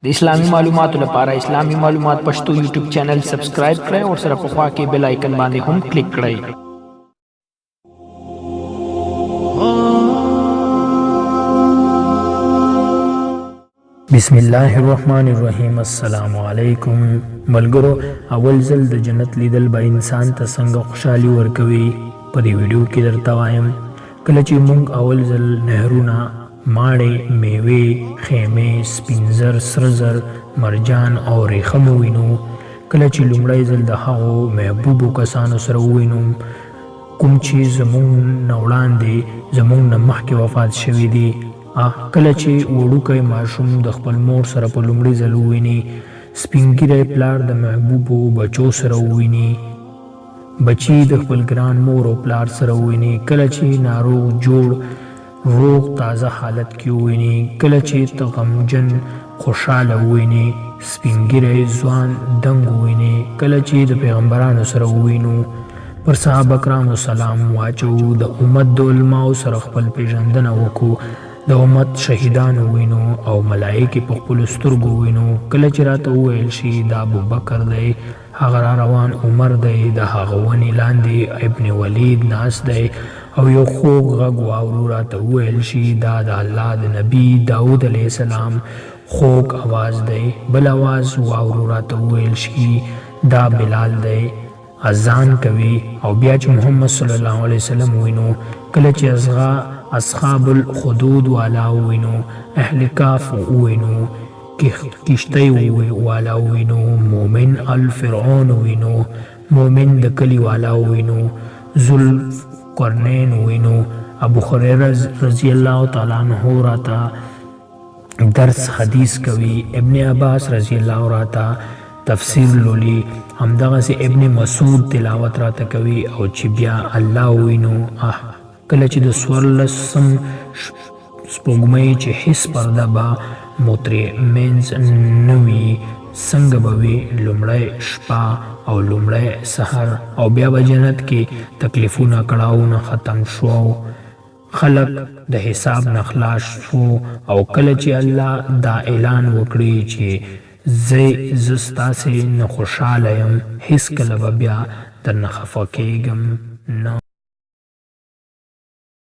د اسلامي معلوماتو لپاره اسلامي معلومات پښتو یوټیوب چینل سبسکرایب کړئ او سره په خوا کې بیل آیکن باندې هم کلیک کړئ. بسم الله الرحمن الرحیم. السلام علیکم ملګرو. اول ځل د جنت لیدل به انسان ته څنګه خوشحالي ورکوي په دې ویډیو کې درته وایم. کله چې موږ اول ځل نهرونه، ماڼۍ، میوې، خیمې، سپین زر، سره زر، مرجان او ریخم ووینو، کله چې لومړی ځل د هغو محبوبو کسانو سره ووینو کوم چې زموږ نه وړاندې، زموږ نه مخکې وفات شوي دي، کله چې وړوکی ماشوم د خپل مور سره په لومړي ځل وویني، سپین ږیری پلار د محبوبو بچو سره وویني، بچي د خپل ګران مور او پلار سره وویني، کله چې ناروغ جوړ روغ تازه حالت کې وویني، کله چې ته غمجن خوشحاله وویني، سپین ږیری ځوان دنګ وویني، کله چې د پیغمبرانو سره ووینو، پر صحابه کرامو سلام واچو، د امت د علماو سره خپل پیژندنه وکړو، د امت شهیدان ووینو او ملایکې په خپلو سترګو ووینو، کله چې راته وویل شي دا ابوبکر دی، هغه را روان عمر دی، د هغه ونې لاندې ابن ولید ناست دی، او یو خوږ غږ واورو راته وویل شي دا د الله د نبي داود علیه السلام خوږ اواز دی، بل اواز واورو راته وویل شي دا بلال دی اذان کوي، او بیا چې محمد صلی الله علیه وسلم وینو، کله چې اصحاب الخدود والا وینو، اهل کاف وینو، کشتی والا وینو، مومن الفرعون وینو، مومن د کلی والا وینو، ذوالقرنین وینو، ابو هريره رضی الله تعالی عنہ راته درس حدیث کوي، ابن عباس رضی الله راته تفسیر لولي، همدغسې ابن مسعود تلاوت راته کوي، او چې بیا الله وینو، کله چې د 14 سپوږمۍ چې هیڅ پرده به مترې منځ نه وي، څنګه به وي لومړی شپه او لومړی سحر، او بیا به جنت کې تکلیفونه کړاوونه ختم شو، خلق د حساب نه خلاص شو، او کله چې الله دا اعلان وکړي چې زه ستاسې نه خوشحاله یم، هیڅکله به بیا درنه خفه کېږم نه.